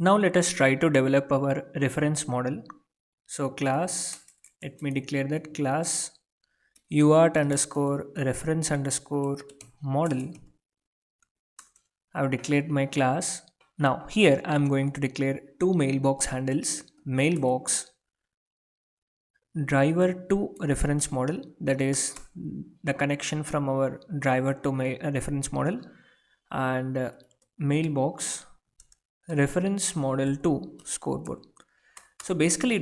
Now let us try to develop our reference model. So class, let me declare that class UART underscore reference underscore model. I've declared my class. Now here I'm going to declare two mailbox handles, mailbox driver to reference model, that is the connection from our driver to reference model, and mailbox reference model to scoreboard. So basically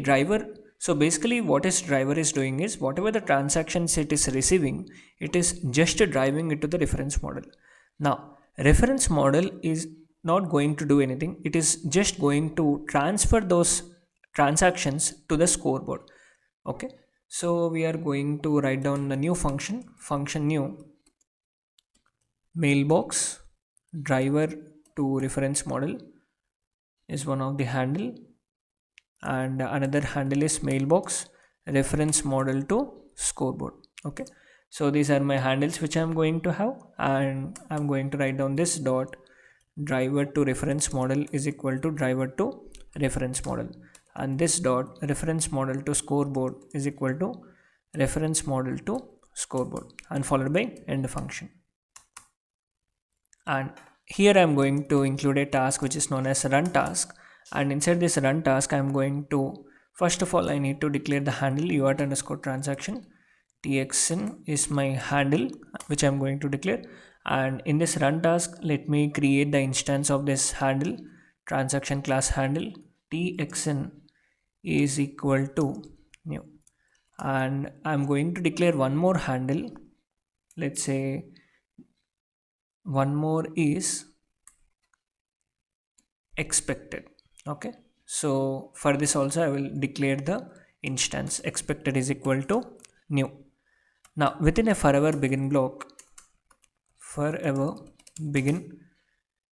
what is driver is doing is whatever the transactions it is receiving, it is just driving it to the reference model. Now reference model is not going to do anything, it is just going to transfer those transactions to the scoreboard. Okay, so we are going to write down the new function new mailbox driver to reference model is one of the handle, and another handle is mailbox reference model to scoreboard. Okay, so these are my handles which I'm going to have, and I'm going to write down this dot driver to reference model is equal to driver to reference model, and this dot reference model to scoreboard is equal to reference model to scoreboard, and followed by end function. And here I'm going to include a task which is known as run task, and inside this run task I'm going to, first of all I need to declare the handle UART underscore transaction. txn is my handle which I'm going to declare, and in this run task let me create the instance of this handle transaction class handle. txn is equal to new, and I'm going to declare one more handle. Let's say one more is expected. Okay, so for this also I will declare the instance expected is equal to new. Now within a forever begin block, forever begin,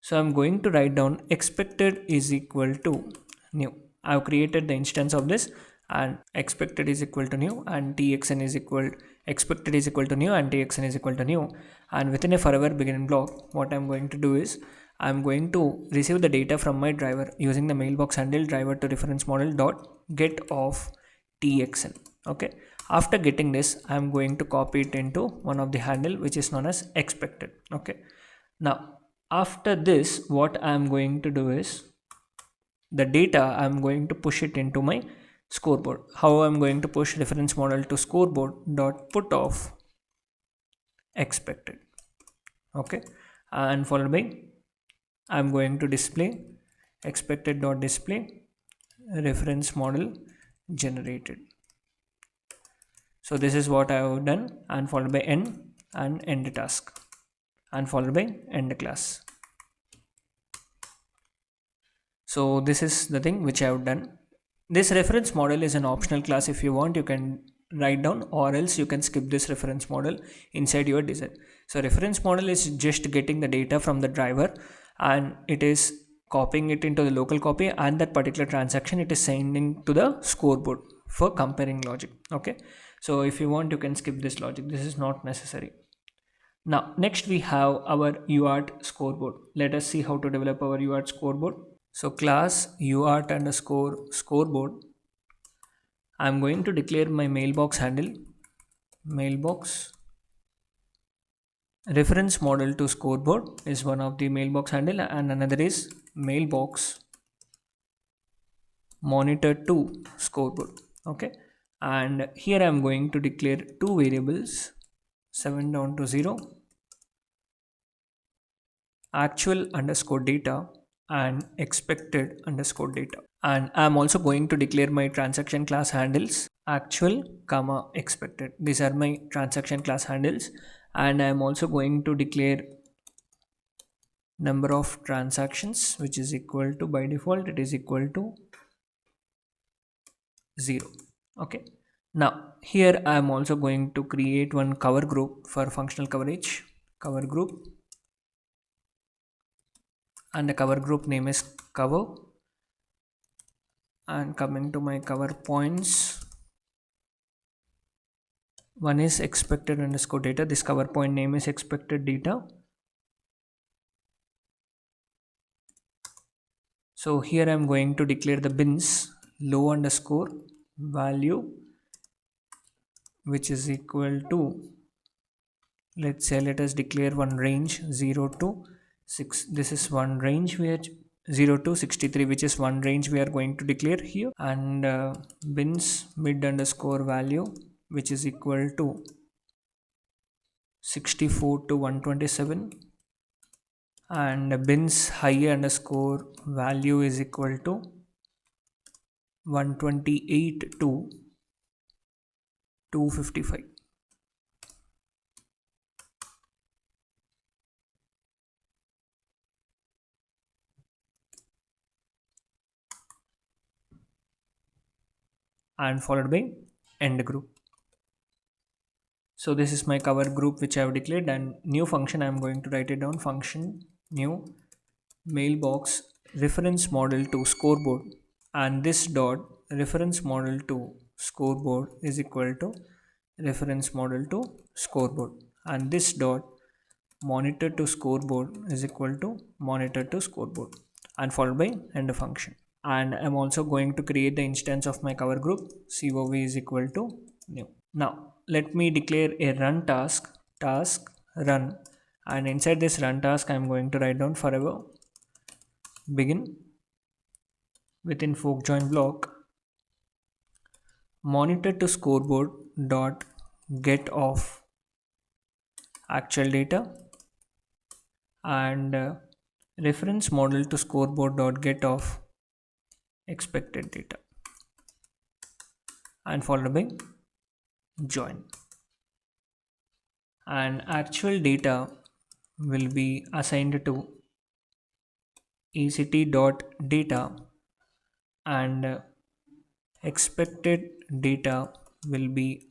so I'm going to write down expected is equal to new. I've created the instance of this, and expected is equal to new, and txn is equal expected is equal to new, and txn is equal to new. And within a forever begin block, what I'm going to do is I'm going to receive the data from my driver using the mailbox handle driver to reference model dot get of txn. Okay, after getting this I'm going to copy it into one of the handle which is known as expected. Okay, now after this what I'm going to do is the data I'm going to push it into my scoreboard. How I'm going to push reference model to scoreboard dot put of expected. Okay, and followed by I'm going to display expected dot display reference model generated. So this is what I have done, and followed by end and end task, and followed by end class. So this is the thing which I have done. This reference model is an optional class. If you want you can write down, or else you can skip this reference model inside your design. So reference model is just getting the data from the driver, and it is copying it into the local copy, and that particular transaction it is sending to the scoreboard for comparing logic. Okay, so if you want you can skip this logic, this is not necessary. Now next we have our UART scoreboard. Let us see how to develop our UART scoreboard. So class UART underscore scoreboard, I'm going to declare my mailbox handle mailbox reference model to scoreboard is one of the mailbox handle, and another is mailbox monitor to scoreboard. Okay, and here I'm going to declare two variables 7 down to 0 actual underscore data and expected underscore data, and I'm also going to declare my transaction class handles actual comma expected. These are my transaction class handles, and I'm also going to declare number of transactions which is equal to, by default it is equal to 0. Okay, now here I am also going to create one cover group for functional coverage, cover group, and the cover group name is cover. And coming to my cover points, one is expected underscore data. This cover point name is expected data. So here I'm going to declare the bins low underscore value, which is equal to, let us declare one range 0 to 6. This is one range where 0 to 63, which is one range we are going to declare here. And bins mid underscore value, which is equal to 64 to 127, and bins high underscore value is equal to 128 to 255. And followed by end group. So this is my cover group which I have declared, and new function I am going to write it down. Function new mailbox reference model to scoreboard, and this dot reference model to scoreboard is equal to reference model to scoreboard, and this dot monitor to scoreboard is equal to monitor to scoreboard, and followed by end function. And I'm also going to create the instance of my cover group. COV is equal to new. Now let me declare a run task run, and inside this run task I'm going to write down forever begin within fork join block monitor to scoreboard dot get of actual data, and reference model to scoreboard dot get of expected data, and followed by join. And actual data will be assigned to act dot data, and expected data will be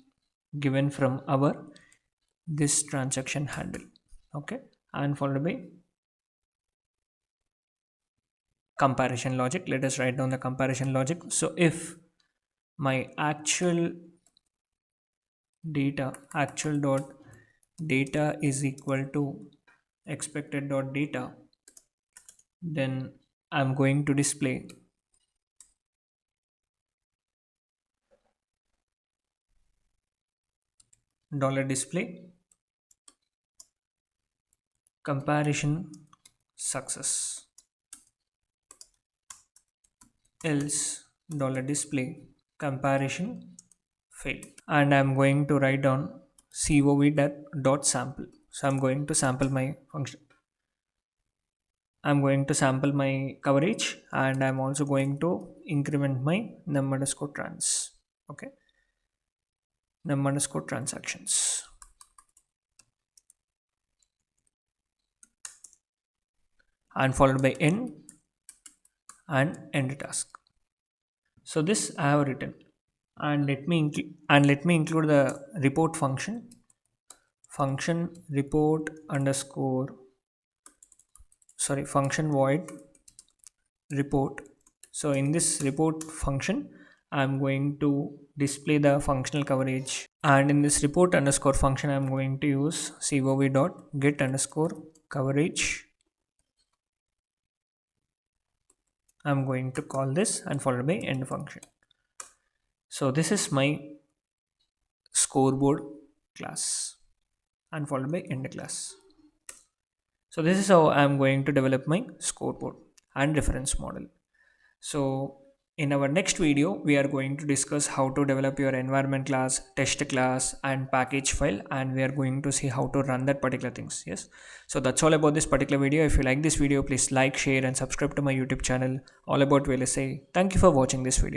given from our this transaction handle. Okay, and followed by comparison logic. Let us write down the comparison logic. So if my actual dot data is equal to expected dot data, then I'm going to display $display comparison success, else $display comparison fail. And I'm going to write down COV sample. So I'm going to sample my function. I'm going to sample my coverage, and I'm also going to increment my num underscore trans. Okay, num underscore transactions, and followed by end and end task. So this I have written, and let me include the report function report underscore function void report. So in this report function I'm going to display the functional coverage, and in this report underscore function I'm going to use cov dot get underscore coverage. I'm going to call this, and followed by end function. So this is my scoreboard class, and followed by end class. So this is how I'm going to develop my scoreboard and reference model. So in our next video, we are going to discuss how to develop your environment class, test class, and package file, and we are going to see how to run that particular things. Yes. So that's all about this particular video. If you like this video, please like, share, and subscribe to my YouTube channel all about VLSI. Thank you for watching this video.